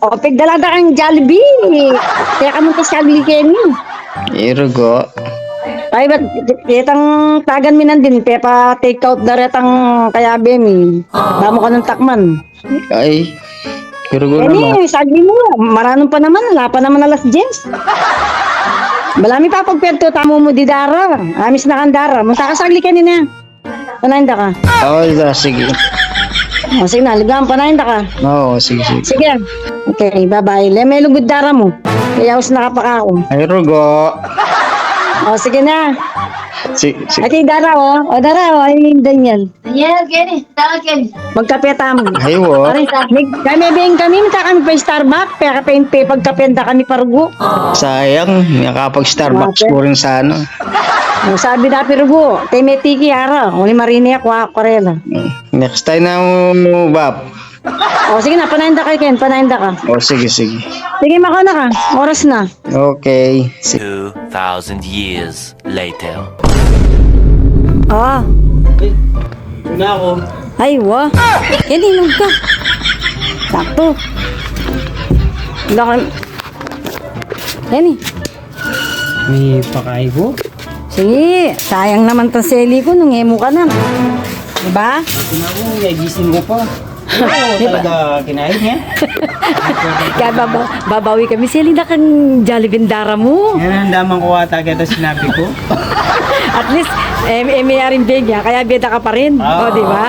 O, pigdalada kang Jollibee. Kaya ka mo sagli Kenny. Irugo. Ay, ba't itang tagan mi nandin, pepa take out daretang kaya bemi. Damo ka ng takman. Ay, irugo naman. Kenny, sagli mo. Maranong pa naman, wala pa naman alas James. Balami pa pagperto, tamo mo di dara. Amis na kang dara. Munta ka sagli Kenny na. Panahinda ka. Sige. O, sige na, ligawan, panahinda ka. Oo, sige. Sige. Okay, bye-bye. May lugod dara mo. Kaya us nakapaka ako. Ay, irugo. O, sige na. Sige. Ati, dara o. O, dara o. Ay, Daniel. Daniel, Kenny. Tawag Kenny. Magkapeta mo. Ay, wo. Kami bing kami, minta kami pa Starbucks. Kaya pagkapenta kami parugo. Sayang, nakapag-Starbucks ko rin sa ano. O, sabi na parugo. Tay may tiki ara. Uli marini ako, korela. Next time na mo, Bap. O, sige na. Panahinda ka, Ken. Panahinda ka. O, sige. Sige, makana ka. Oras na. Okay. 2,000 years later. Ah. Una ako. Ay, wa. Yan, inom ka. Sakto. Wala ka. Yan eh. May pakaibo? Sige, sayang naman tang seli ko nung emo ka na. Diba? Ako, may gising ko pa. Oo, talaga kinain niya. Kaya babawi kami. Seli na kang Jollibee dara mo. Yan ang damang ko ata kaya sinabi ko. At least, may aring big niya. Kaya beda ka pa rin. O, diba?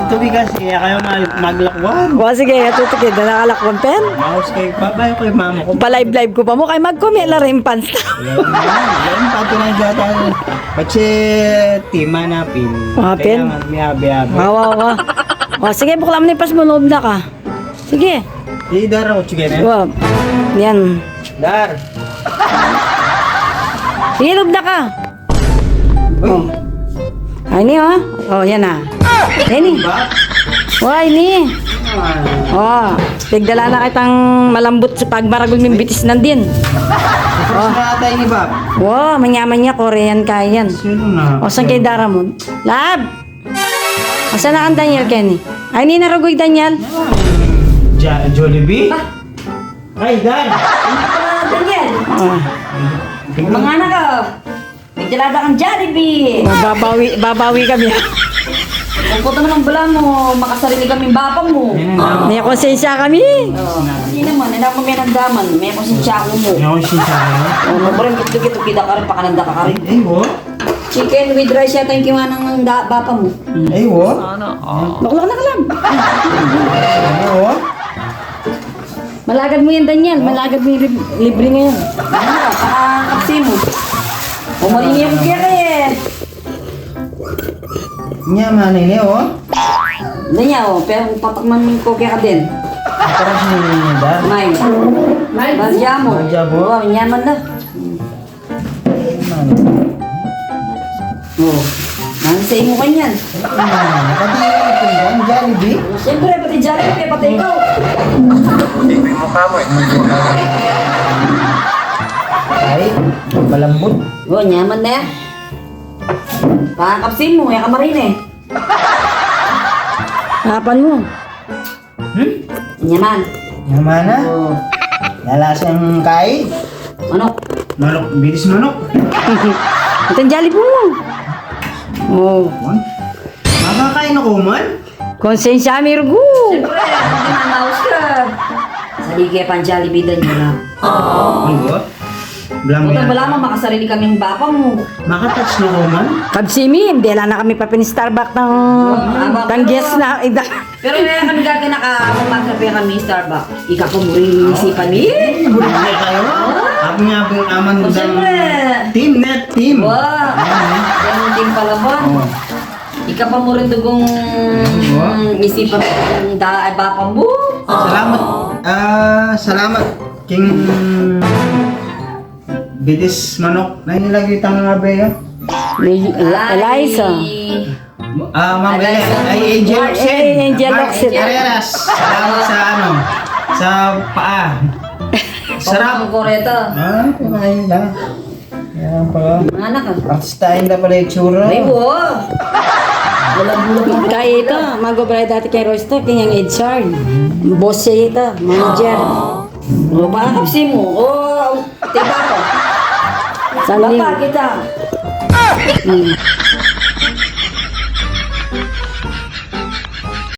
Tubig kasi, kaya kayo maglakwan. O, sige, tutukid na nakalakwan pen. Maus kayo, babayo ko yung mama ko. Pa-live ko pa mo. Kaya mag-comment la rin pants. Yan, pato na dyan tayo. Kasi, tima na pin. Ah, pin? Kaya magmiyabi-yabi. Wawa. O, sige, bukla mo na yung pas mo. Loob na ka. Sige. Di daraw, sige na. O, yan. Dar. Sige, loob na ka. Uy, Ay, ni, oh. Oh, yan na. Yan, ni. Why, ni. Oh, tigdala na kitang malambot sa pagmaragol ng bitis nandin. tapos na tayo ni Bob. Wow, manyaman niya, Korean kaya yan. Sino na? O, saan kay Dara mo? Lab! O, saan na kang Daniel, Kenny? Ay, ni narugoy, Daniel. Jollibee? Ay, Dar. Daniel. Oh, Mga anak ko. Nagdalada kang Jollibee. babawi kami. Kung puto naman bala mo, makasarili kami bapang mo. Yan ang May konsensya kami. Hindi naman, hindi ako may nagdaman. May konsensya ako mo. Yan ako siya sa akin. Ano pa rin, kito kita ka rin, pakananda ka rin. Ay, wo? Chicken with rice yata yung kimanang ng bapa mo. Ay, wo? Nakulak na ka lang. Ay, wo? Malagad mo yan, Daniel. Malagad mo yung libre ngayon. Ano ka, pakakapsi mo. Umalingi yung kira eh. Nya manay niya, wo? Hindi niya, oh, pero patakman mo yung koke ka din. Parang sinili niya, Dar. May. Basya mo. Basya mo? Oo, nyaman na. Oo. Nang sa imo kanyan. Nakatira ko yan, Jollibee. Siyempre, pati Jollibee, pati ikaw. Ay, malambot. Oo, nyaman na yan. Pakakapsin mo, yung kamarin eh. Hapan mo. Nyaman. Yaman na. Oo. Lalasang kai. Ano? Manok, bilis manok. Ito ang Jollibee mo. Oh, Makakain ako man. konsensya mi rugo. Siyempre, hindi mamaus ka. Sa ligay pang Jollibee din nyo na. Ay, wo? Blam Buto yan. wala mo, makasarili kaming bapa mo. Makatouch na ko man. Kabsimi, hindi lang na kami pa Starbucks ng tanggis na. Pero kaya kami gagana ka, kung magkape kami Starbucks, ikaw pa mo rin isipan ni. Bulit na kayo. Ako nga po yung aman Oh, ng siyempre. team, net team. Wow! Ganun din pala ba? Oh. Ikaw pa mo rin dugong isipan ng bapa mo. Salamat. Salamat. King Bidis manok. Na nilagay tang nga ba yun? Eliza. Ma'am Eliza. ay Angel Oxen. Ay, Angel Mark Oxen. Carreras. Salamat sa ano? Sa paa. Sarap. Sarap. Ang koreta. Kumain lang. Yan pala. Mga anak ka. Artistahin na pala yung tsura. Ay, wow! Kaya ito, mag-obray dati kay Royster, kanyang Edshard. Boss siya ito, manager. O, baka kapsi mo. O, tiba ko. Sabi, Bapa kita.